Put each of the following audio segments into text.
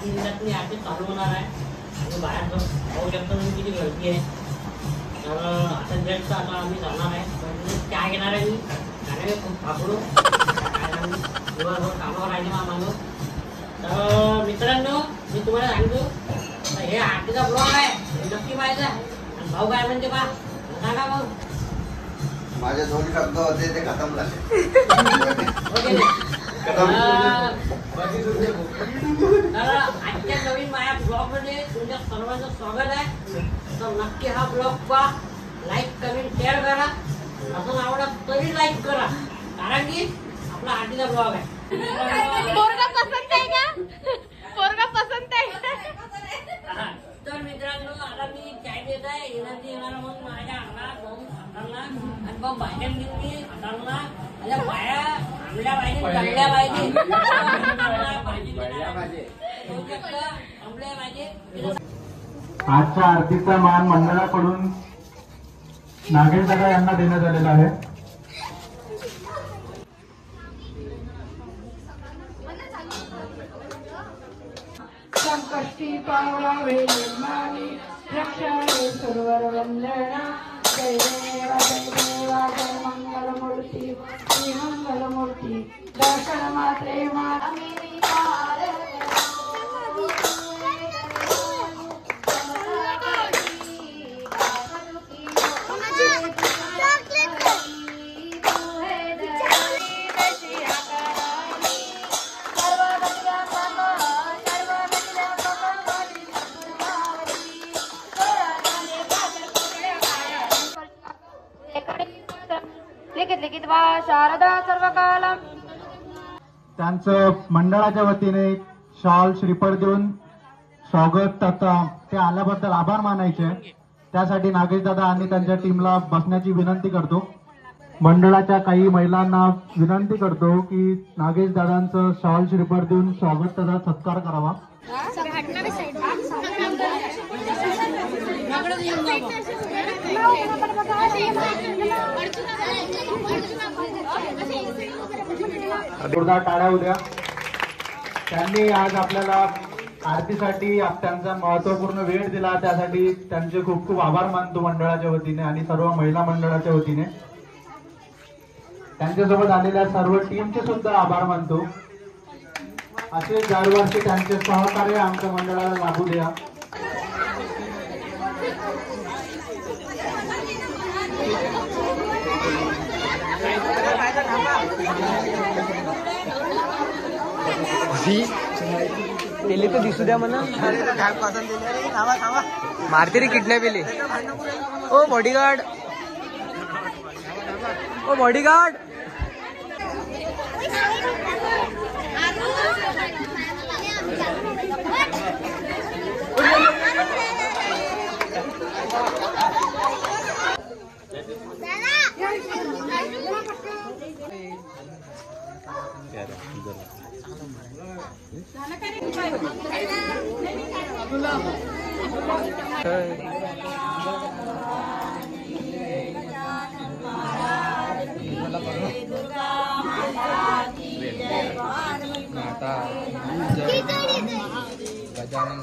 आरती दिल्यात मी आरती चालू होणार आहे आणि बाहेर पाहू शकतो मी किती गर्दी आहे. तर आता जस्ट आता आम्ही जाणार आहे. म्हणजे चहा घेणार आहे मी आणि खूप फापडू दिवसभर कामावर राहिले मामानो. तर मित्रांनो मी तुम्हाला सांगतो हे आरतीचा ब्लॉग आहे नक्की पाहायचा. आणि भाऊ काय म्हणते बा सांगा भाऊ. माझे 2 शब्द होते ते खतम झाले. आजच्या नवीन माझ्या ब्लॉग मध्ये तुमच्या सर्वांचं स्वागत आहे. तर नक्की हा ब्लॉग पहा, लाईक कमेंट शेअर करा. असं आवडत तरी लाईक करा कारण की आपला आरतीचा ब्लॉग आहे. पोरगा पसंत आहे का? पोरगा पसंत आहे. तर मित्रांनो आता मी चाय देत आहे. एनर्जी येणार मग माझ्या अंगात जाऊन हाताळला आणि मग बाहेर घेऊन मी हाताळला माझ्या पाया आंबल्या पाहिजे चांगल्या पाहिजे आंबल्या पाहिजे. आजच्या आरतीचा मान मंडळाकडून नागेश दादा यांना देण्यात आलेला आहे. संकष्टी पावावे निर्माणी रक्षणे सर्वर वंदना. जय देवा जय मंगलमूर्ती श्री मंगलमूर्ती दर्शन मात्रे लिखित वा शारदा सर्व कालम. त्यांचं मंडळाच्या वतीने शॉल श्रीफळ देऊन स्वागत ते आल्याबद्दल आभार मानायचे. त्यासाठी नागेश दादा आणि त्यांच्या टीमला बसण्याची विनंती करतो. मंडळाच्या काही महिलांना विनंती करतो की नागेश दादांचं शॉल श्रीफळ देऊन स्वागत तथा सत्कार करावा. जोरदार टाळ्या उद्या. त्यांनी आज आपल्याला आरतीसाठी त्यांचा महत्वपूर्ण वेळ दिला त्यासाठी त्यांचे खूप खूप आभार मानतो मंडळाच्या वतीने आणि सर्व महिला मंडळाच्या वतीने. त्यांच्यासोबत आलेल्या सर्व टीमचे सुद्धा आभार मानतो. असे दरवर्षी त्यांचे सहकार्य आमच्या मंडळाला लाभू द्या. पेले तो दिसू द्या म्हणा. मारते रे किडनॅप पेले. ओ बॉडीगार्ड ओ बॉडीगार्ड. गजानन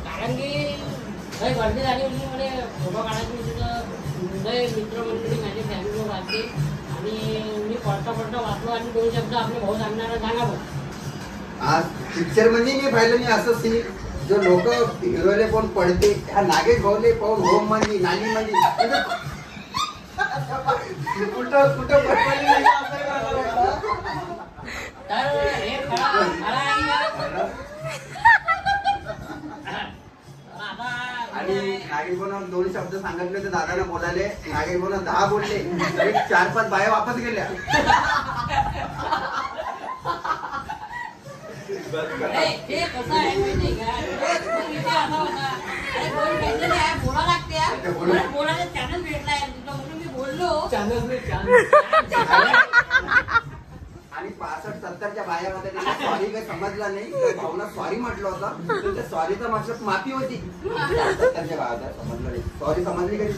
कारण की काही गर्दी झाली होती. मला फोटो काढायची होती. मित्रमंडळी माझी फॅमिली लोक असते आणि मी पडता वाचलो आणि 2 शब्द आपले भाऊ सांगणार सांगा भाऊ. आज पिक्चर मध्ये मी पाहिलं नाही असं सीन जो लोक हिरोले कोण पडते हा नागेश भाऊले पाहून होम मध्ये नानी मध्ये कुठं कुठं पडले नाही. तर हे आणि नागेश भाऊ 2 शब्द सांगितले तर दादाने बोलाले. नागेश भाऊ 10 बोलले. 4-5 बाया वापस गेल्या. ते कसं आहे माहिती का विषय असा होता अरे कोण भेटलेले आहे बोला लागते बोलायला चॅनल भेटलाय तुला म्हणून मी बोललो आणि 65-70च्या बायामध्ये सॉरी काही समजलं नाही तर भावना सॉरी म्हटलं होतं त्या सॉरीचा मतलब माफी होती 70च्या बाया समजलं नाही सॉरी समजली कधी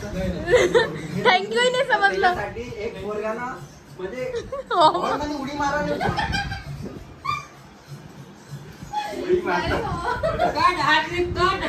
थँक्यू नाही समजलं साठी एक पोरगानं म्हणजे हॉलमध्ये उडी मारायला उडी मारतात कट हा ट्रिप कट